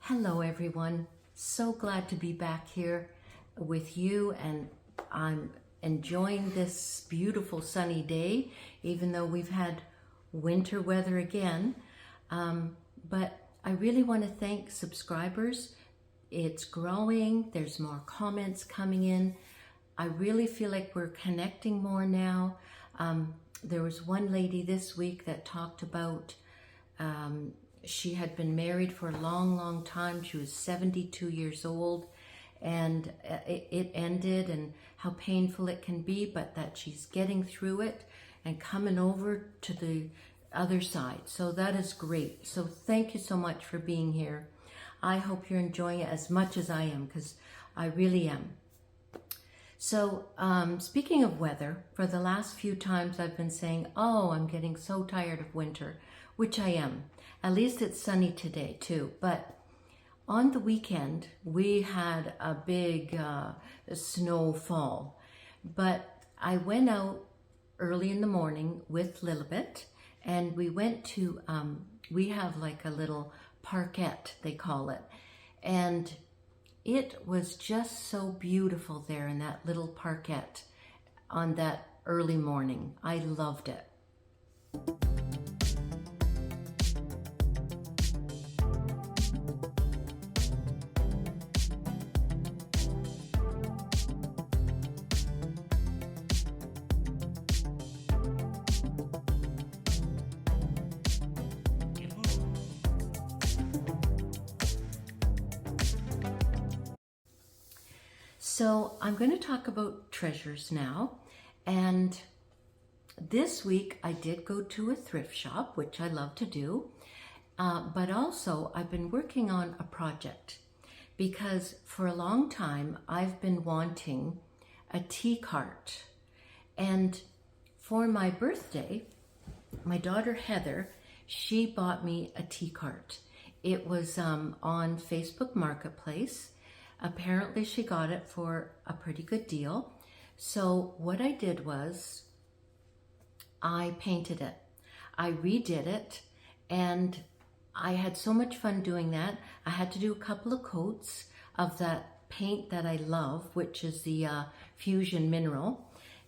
Hello everyone, so glad to be back here with you, and I'm enjoying this beautiful sunny day even though we've had winter weather again. But I really want to thank subscribers. It's growing, there's more comments coming in. I really feel like we're connecting more now. There was one lady this week that talked about she had been married for a long time. She was 72 years old, and it ended, and how painful it can be, but that she's getting through it and coming over to the other side. So that is great. So thank you so much for being here. I hope you're enjoying it as much as I am, because I really am. So speaking of weather, for the last few times I've been saying, oh, I'm getting so tired of winter, which I am. At least it's sunny today too. But on the weekend, we had a big snowfall. But I went out early in the morning with Lilibet, and we went to, we have like a little parkette, they call it. And it was just so beautiful there in that little parkette on that early morning. I loved it. So I'm going to talk about treasures now, and this week I did go to a thrift shop, which I love to do, but also I've been working on a project, because for a long time I've been wanting a tea cart, and for my birthday, my daughter Heather, she bought me a tea cart. It was on Facebook Marketplace. Apparently she got it for a pretty good deal. So what I did was I painted it. I redid it, and I had so much fun doing that. I had to do a couple of coats of that paint that I love, which is the Fusion Mineral.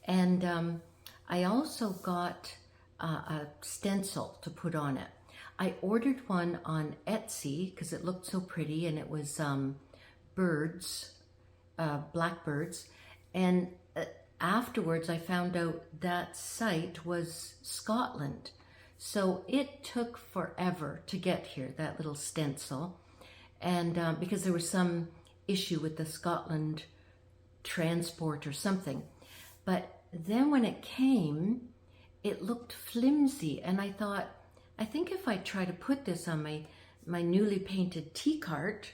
And I also got a stencil to put on it. I ordered one on Etsy because it looked so pretty, and it was birds, blackbirds, and afterwards I found out that site was Scotland. So it took forever to get here, that little stencil, and because there was some issue with the Scotland transport or something. But then when it came, it looked flimsy, and I thought, I think if I try to put this on my newly painted tea cart,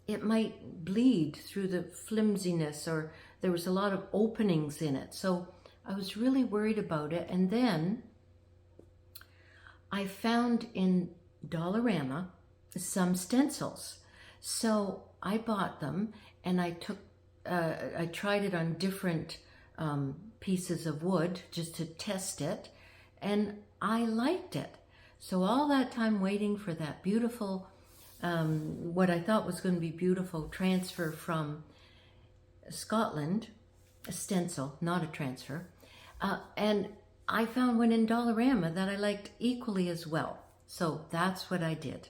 it might bleed through the flimsiness, or there was a lot of openings in it. So I was really worried about it. And then I found in Dollarama some stencils. So I bought them, and I tried it on different pieces of wood just to test it, and I liked it. So all that time waiting for that beautiful what I thought was going to be beautiful transfer from Scotland, a stencil, not a transfer, and I found one in Dollarama that I liked equally as well. So that's what I did.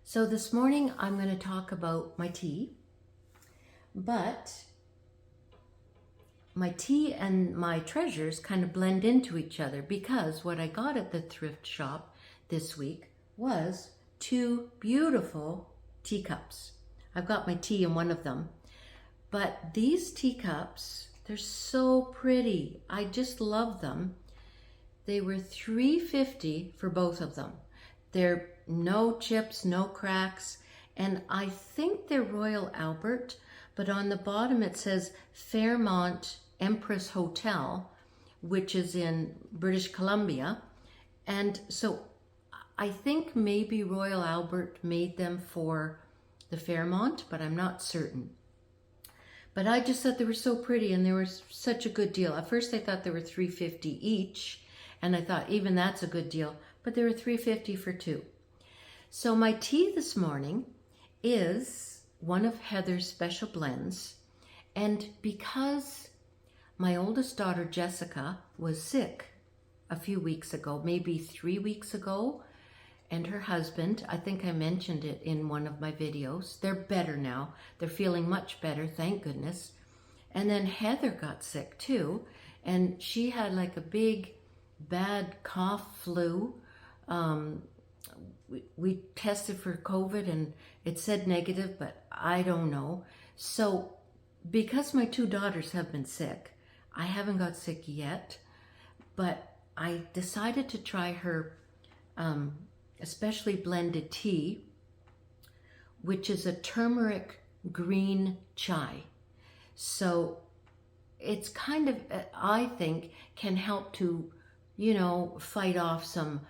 So this morning I'm going to talk about my tea, but my tea and my treasures kind of blend into each other, because what I got at the thrift shop this week was 2 beautiful teacups. I've got my tea in one of them, but these teacups, they're so pretty. I just love them. They were $3.50 for both of them. They're no chips, no cracks, and I think they're Royal Albert, but on the bottom it says Fairmont Empress Hotel, which is in British Columbia. And so I think maybe Royal Albert made them for the Fairmont, but I'm not certain. But I just thought they were so pretty and they were such a good deal. At first I thought they were $3.50 each, and I thought even that's a good deal, but they were $3.50 for two. So my tea this morning is one of Heather's special blends, and because my oldest daughter Jessica was sick a few weeks ago, maybe 3 weeks ago, and her husband, I think I mentioned it in one of my videos, they're better now. They're feeling much better, thank goodness. And then Heather got sick too, and she had like a big bad cough, flu. We tested for COVID and it said negative, but I don't know. So because my two daughters have been sick, I haven't got sick yet, but I decided to try her especially blended tea, which is a turmeric green chai. So it's kind of, I think, can help to, you know, fight off some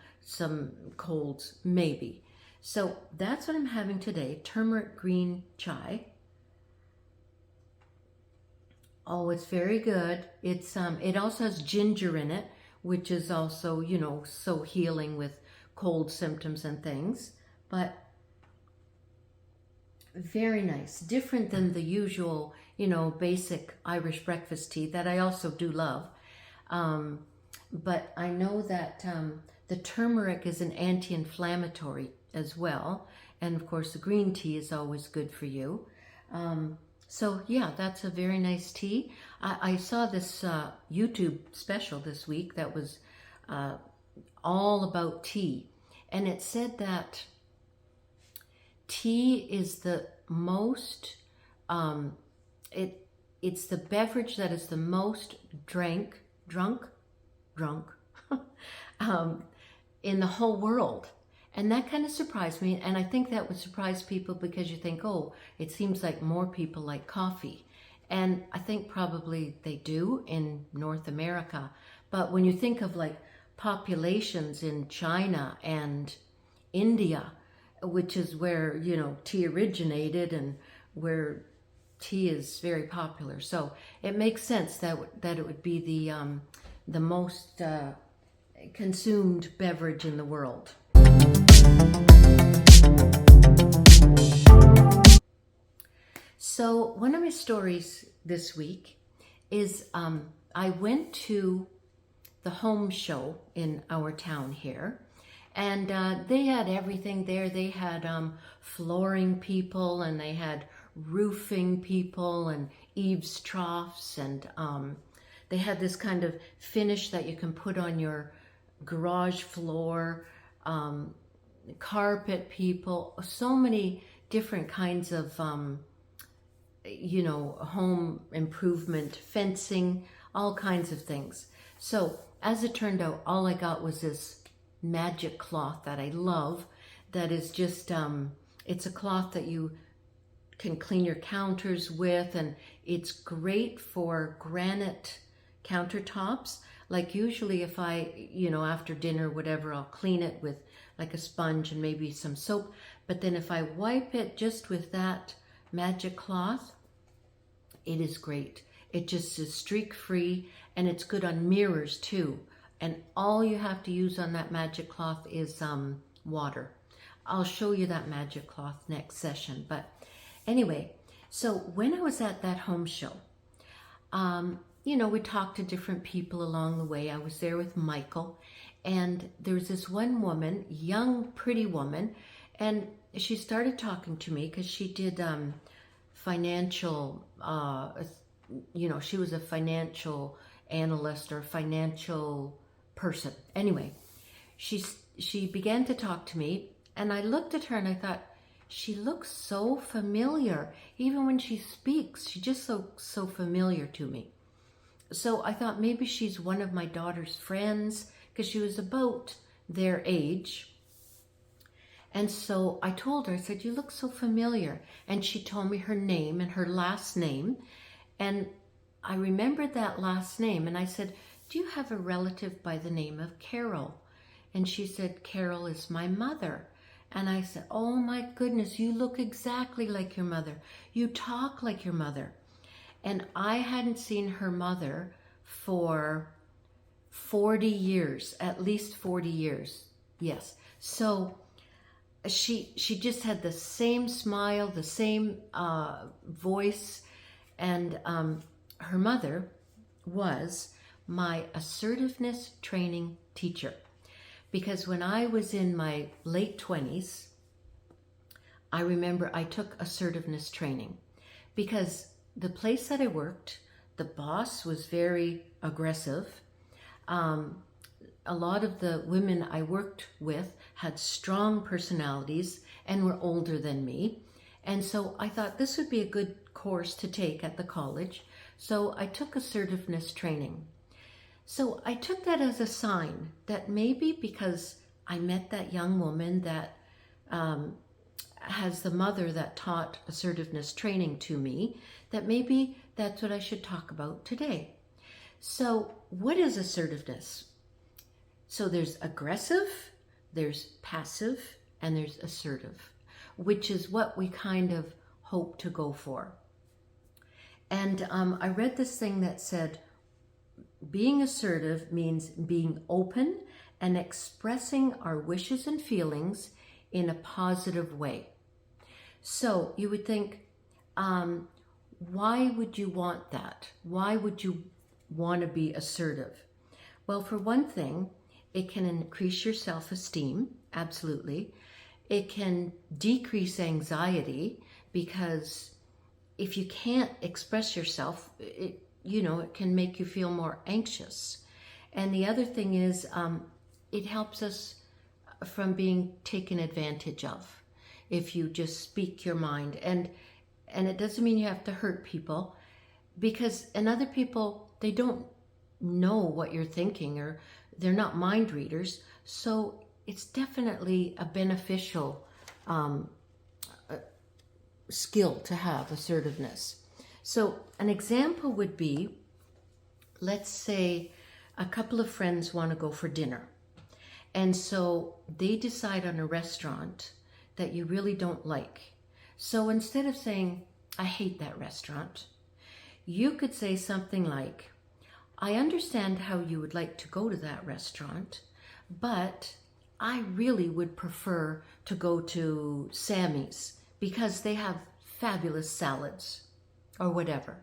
colds, maybe. So that's what I'm having today, turmeric green chai. Oh, it's very good. It's it also has ginger in it, which is also, you know, so healing with cold symptoms and things. But very nice, different than the usual, you know, basic Irish breakfast tea that I also do love. But I know that the turmeric is an anti-inflammatory as well. And of course, the green tea is always good for you. So yeah, that's a very nice tea. I saw this YouTube special this week that was all about tea. And it said that tea is the most, it's the beverage that is the most drunk in the whole world. And that kind of surprised me. And I think that would surprise people because you think, oh, it seems like more people like coffee. And I think probably they do in North America. But when you think of like populations in China and India, which is where, you know, tea originated and where tea is very popular. So it makes sense that it would be the most consumed beverage in the world. So one of my stories this week is I went to the home show in our town here, and they had everything there. They had flooring people, and they had roofing people and eaves troughs, and they had this kind of finish that you can put on your garage floor, carpet people, so many different kinds of you know, home improvement, fencing, all kinds of things. So as it turned out, all I got was this magic cloth that I love, that is just it's a cloth that you can clean your counters with, and it's great for granite countertops. Like usually if I, you know, after dinner, whatever, I'll clean it with like a sponge and maybe some soap. But then if I wipe it just with that magic cloth, it is great. It just is streak free, and it's good on mirrors too. And all you have to use on that magic cloth is water. I'll show you that magic cloth next session. But anyway, so when I was at that home show, you know, we talked to different people along the way. I was there with Michael, and there was this one woman, young, pretty woman, and she started talking to me because she did financial, you know, she was a financial analyst or financial person. Anyway, she began to talk to me, and I looked at her and I thought, she looks so familiar. Even when she speaks, she just so familiar to me. So I thought maybe she's one of my daughter's friends, because she was about their age. And so I told her, I said, you look so familiar. And she told me her name and her last name. And I remembered that last name. And I said, do you have a relative by the name of Carol? And she said, Carol is my mother. And I said, oh my goodness, you look exactly like your mother. You talk like your mother. And I hadn't seen her mother for 40 years, at least 40 years. Yes. So she just had the same smile, the same voice. And her mother was my assertiveness training teacher. Because when I was in my late 20s, I remember I took assertiveness training. Because the place that I worked, the boss was very aggressive. A lot of the women I worked with had strong personalities and were older than me. And so I thought this would be a good course to take at the college. So I took assertiveness training. So I took that as a sign that maybe because I met that young woman that has the mother that taught assertiveness training to me, that maybe that's what I should talk about today. So what is assertiveness? So there's aggressive, there's passive, and there's assertive, which is what we kind of hope to go for. And I read this thing that said, being assertive means being open and expressing our wishes and feelings in a positive way. So you would think, why would you want that? Why would you want to be assertive? Well, for one thing, it can increase your self-esteem, absolutely. It can decrease anxiety, because if you can't express yourself, it can make you feel more anxious. And the other thing is, it helps us from being taken advantage of if you just speak your mind. And it doesn't mean you have to hurt people, because other people, they don't know what you're thinking, or they're not mind readers. So it's definitely a beneficial skill to have, assertiveness. So an example would be, let's say a couple of friends want to go for dinner. And so they decide on a restaurant that you really don't like. So instead of saying, I hate that restaurant, you could say something like, I understand how you would like to go to that restaurant, but I really would prefer to go to Sammy's because they have fabulous salads, or whatever.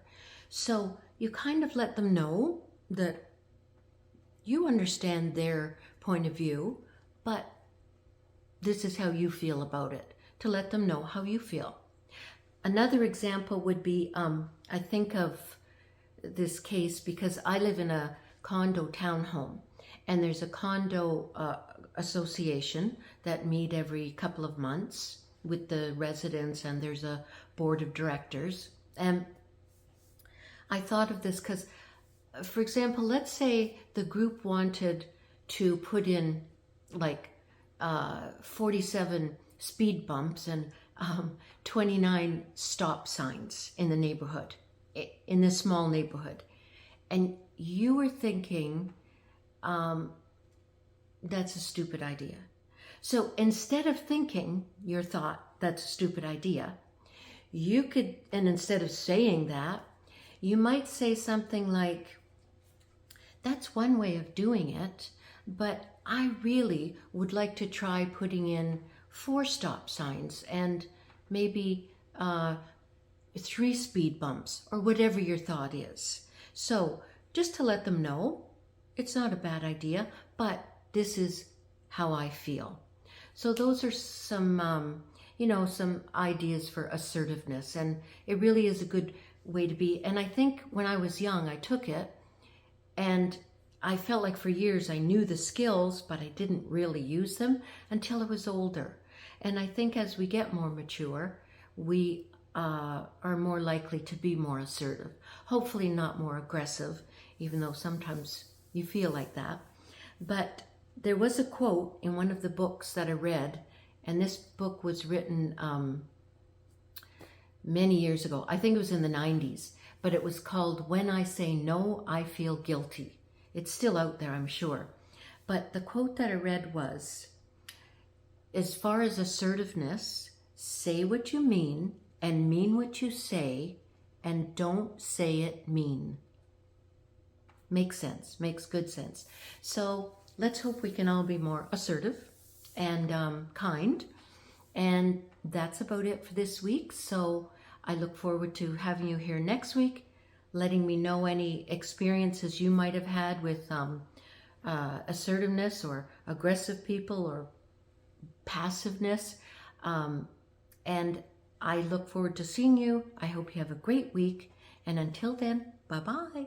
So you kind of let them know that you understand their point of view, but this is how you feel about it, to let them know how you feel. Another example would be, I think of this case because I live in a condo townhome, and there's a condo association that meet every couple of months with the residents, and there's a board of directors. And I thought of this because, for example, let's say the group wanted to put in like 47 speed bumps and 29 stop signs in the neighborhood, in this small neighborhood. And you were thinking, that's a stupid idea. So instead of thinking your thought, that's a stupid idea, you could, and instead of saying that, you might say something like, that's one way of doing it, but I really would like to try putting in 4 stop signs and maybe 3 speed bumps, or whatever your thought is. So just to let them know, it's not a bad idea, but this is how I feel. So those are some, some ideas for assertiveness, and it really is a good way to be. And I think when I was young, I took it, and I felt like for years I knew the skills, but I didn't really use them until I was older. And I think as we get more mature, we are more likely to be more assertive. Hopefully not more aggressive, even though sometimes you feel like that. But there was a quote in one of the books that I read, and this book was written many years ago. I think it was in the 90s, but it was called When I Say No, I Feel Guilty. It's still out there, I'm sure. But the quote that I read was, as far as assertiveness, say what you mean and mean what you say, and don't say it mean. Makes sense, makes good sense. So let's hope we can all be more assertive and kind. And that's about it for this week. So I look forward to having you here next week, letting me know any experiences you might have had with assertiveness or aggressive people or passiveness. And I look forward to seeing you. I hope you have a great week. And until then, bye-bye.